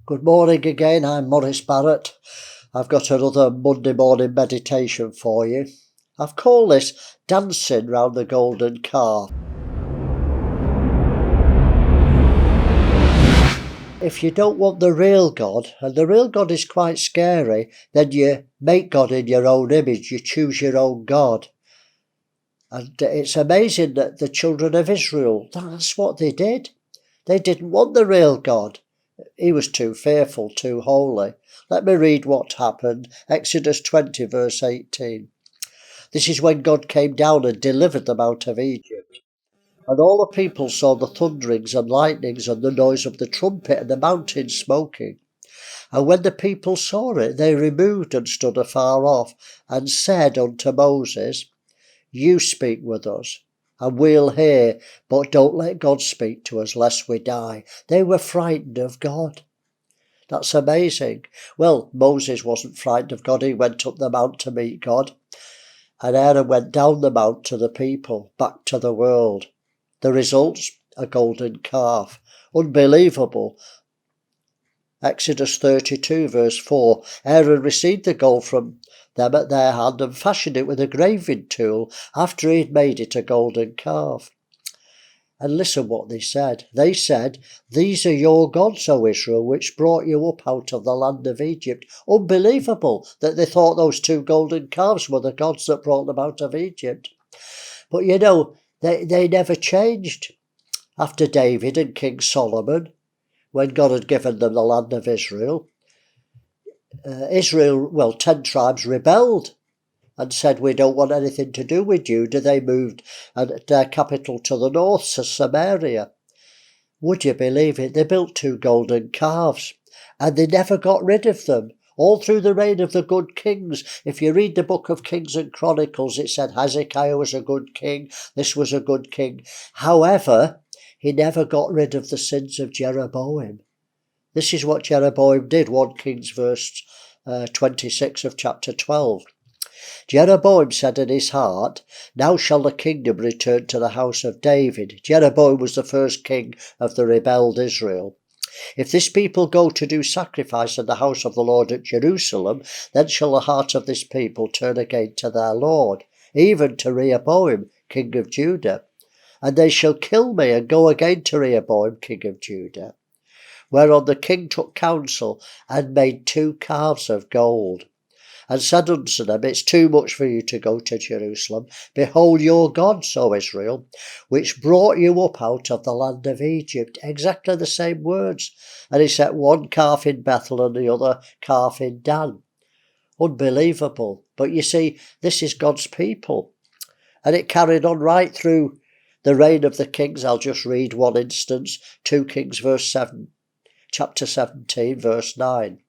Good morning again, I'm Maurice Barratt. I've got another Monday morning meditation for you. I've called this Dancing Round the Golden Calf. If you don't want the real God, and the real God is quite scary, then you make God in your own image, you choose your own God. And it's amazing that the children of Israel, that's what they did. They didn't want the real God. He was too fearful, too holy. Let me read what happened. Exodus 20, verse 18. This is when God came down and delivered them out of Egypt. And all the people saw the thunderings and lightnings and the noise of the trumpet and the mountain smoking. And when the people saw it, they removed and stood afar off and said unto Moses, You speak with us, and we'll hear, but don't let God speak to us lest we die. They were frightened of God. That's amazing. Well, Moses wasn't frightened of God. He went up the mount to meet God. And Aaron went down the mount to the people, back to the world. The results, a golden calf. Unbelievable. Exodus 32, verse 4. Aaron received the gold from them at their hand and fashioned it with a graving tool after he had made it a golden calf. And listen what they said. They said, These are your gods, O Israel, which brought you up out of the land of Egypt. Unbelievable that they thought those two golden calves were the gods that brought them out of Egypt. But you know, they never changed. After David and King Solomon, when God had given them the land of Israel, 10 tribes rebelled and said, We don't want anything to do with Judah. They moved their capital to the north, to Samaria. Would you believe it? They built two golden calves, and they never got rid of them. All through the reign of the good kings. If you read the book of Kings and Chronicles, it said Hezekiah was a good king, this was a good king. However, he never got rid of the sins of Jeroboam. This is what Jeroboam did, 1 Kings verse 26 of chapter 12. Jeroboam said in his heart, Now shall the kingdom return to the house of David. Jeroboam was the first king of the rebelled Israel. If this people go to do sacrifice in the house of the Lord at Jerusalem, then shall the heart of this people turn again to their Lord, even to Rehoboam, king of Judah. And they shall kill me and go again to Rehoboam, king of Judah. Whereon the king took counsel and made two calves of gold, and said unto them, It's too much for you to go to Jerusalem. Behold your gods, O Israel, which brought you up out of the land of Egypt. Exactly the same words. And he set one calf in Bethel and the other calf in Dan. Unbelievable. But you see, this is God's people. And it carried on right through the reign of the kings. I'll just read one instance, 2 Kings verse 7, chapter 17, verse 9.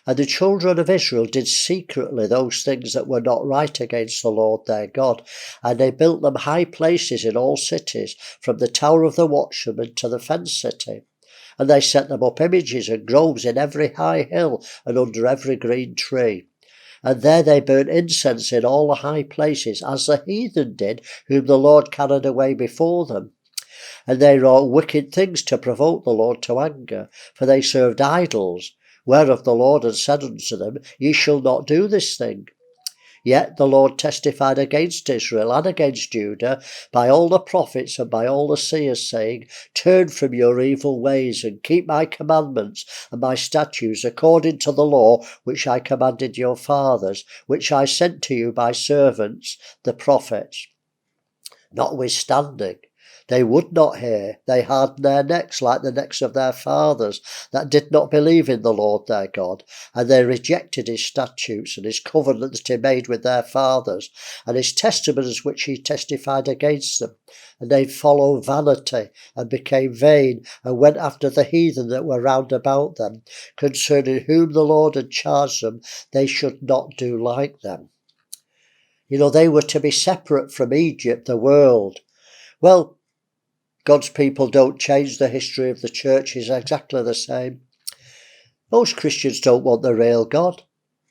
And the children of Israel did secretly those things that were not right against the Lord their God. And they built them high places in all cities, from the tower of the watchman to the fenced city. And they set them up images and groves in every high hill and under every green tree. And there they burnt incense in all the high places, as the heathen did, whom the Lord carried away before them. And they wrought wicked things to provoke the Lord to anger, for they served idols, whereof the Lord had said unto them, Ye shall not do this thing. Yet the Lord testified against Israel and against Judah by all the prophets and by all the seers, saying, Turn from your evil ways, and keep my commandments and my statutes, according to the law which I commanded your fathers, which I sent to you by servants, the prophets. Notwithstanding, they would not hear. They hardened their necks like the necks of their fathers, that did not believe in the Lord their God. And they rejected his statutes and his covenant that he made with their fathers, and his testimonies which he testified against them. And they followed vanity, and became vain, and went after the heathen that were round about them, concerning whom the Lord had charged them, they should not do like them. You know, they were to be separate from Egypt, the world. Well, God's people don't change. The history of the church is exactly the same. Most Christians don't want the real God.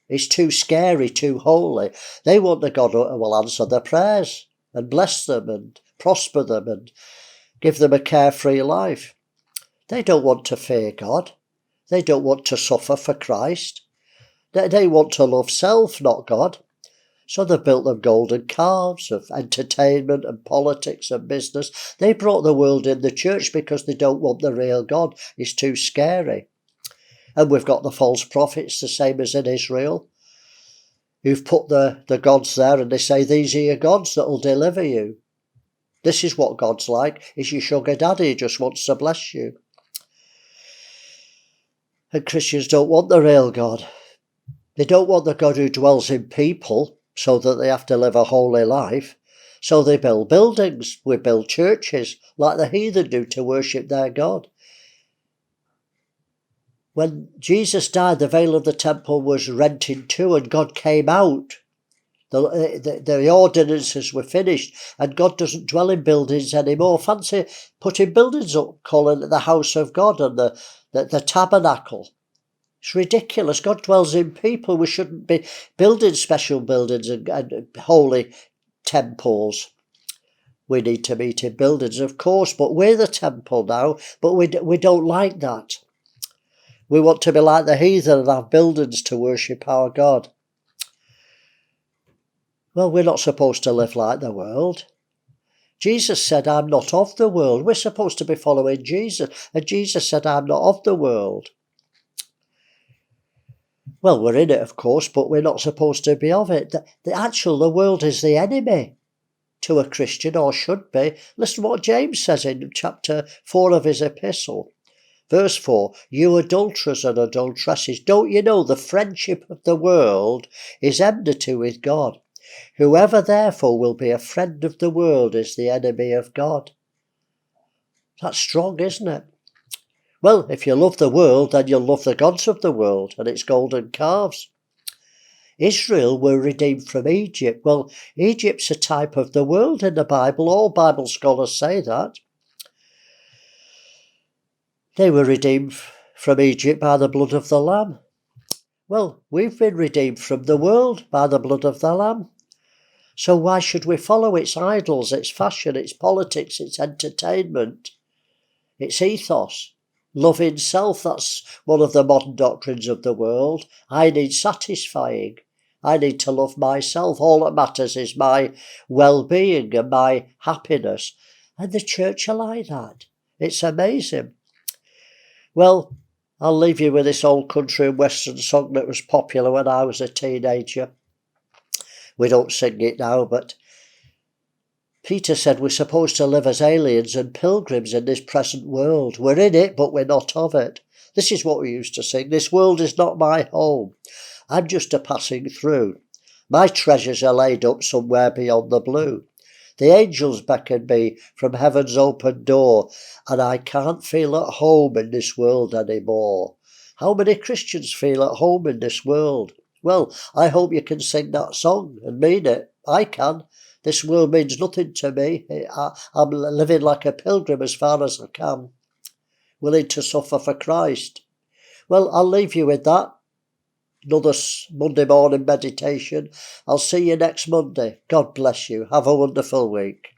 He's too scary, too holy. They want the God who will answer their prayers and bless them and prosper them and give them a carefree life. They don't want to fear God. They don't want to suffer for Christ. They want to love self, not God. So they've built them golden calves of entertainment and politics and business. They brought the world in the church because they don't want the real God. It's too scary. And we've got the false prophets, the same as in Israel, who've put the gods there, and they say, these are your gods that will deliver you. This is what God's like. He's your sugar daddy. He just wants to bless you. And Christians don't want the real God. They don't want the God who dwells in people so that they have to live a holy life. So they build buildings. We build churches like the heathen do to worship their God. When Jesus died, the veil of the temple was rent in two and God came out. The ordinances were finished and God doesn't dwell in buildings anymore. Fancy putting buildings up, calling it the house of God and the tabernacle. It's ridiculous. God dwells in people. We shouldn't be building special buildings and holy temples. We need to meet in buildings, of course, but we're the temple now, but we don't like that. We want to be like the heathen and have buildings to worship our God. Well, we're not supposed to live like the world. Jesus said, I'm not of the world. We're supposed to be following Jesus. And Jesus said, I'm not of the world. Well, we're in it, of course, but we're not supposed to be of it. The world is the enemy to a Christian, or should be. Listen to what James says in chapter 4 of his epistle. Verse 4, you adulterers and adulteresses, don't you know the friendship of the world is enmity with God? Whoever therefore will be a friend of the world is the enemy of God. That's strong, isn't it? Well, if you love the world, then you'll love the gods of the world and its golden calves. Israel were redeemed from Egypt. Well, Egypt's a type of the world in the Bible. All Bible scholars say that. They were redeemed from Egypt by the blood of the Lamb. Well, we've been redeemed from the world by the blood of the Lamb. So why should we follow its idols, its fashion, its politics, its entertainment, its ethos? Loving self, that's one of the modern doctrines of the world. I need satisfying. I need to love myself. All that matters is my well-being and my happiness. And the church are like that. It's amazing. Well, I'll leave you with this old country and western song that was popular when I was a teenager. We don't sing it now, but Peter said we're supposed to live as aliens and pilgrims in this present world. We're in it, but we're not of it. This is what we used to sing. This world is not my home. I'm just a passing through. My treasures are laid up somewhere beyond the blue. The angels beckon me from heaven's open door, and I can't feel at home in this world anymore. How many Christians feel at home in this world? Well, I hope you can sing that song and mean it. I can. This world means nothing to me. I'm living like a pilgrim as far as I can, willing to suffer for Christ. Well, I'll leave you with that. Another Monday morning meditation. I'll see you next Monday. God bless you. Have a wonderful week.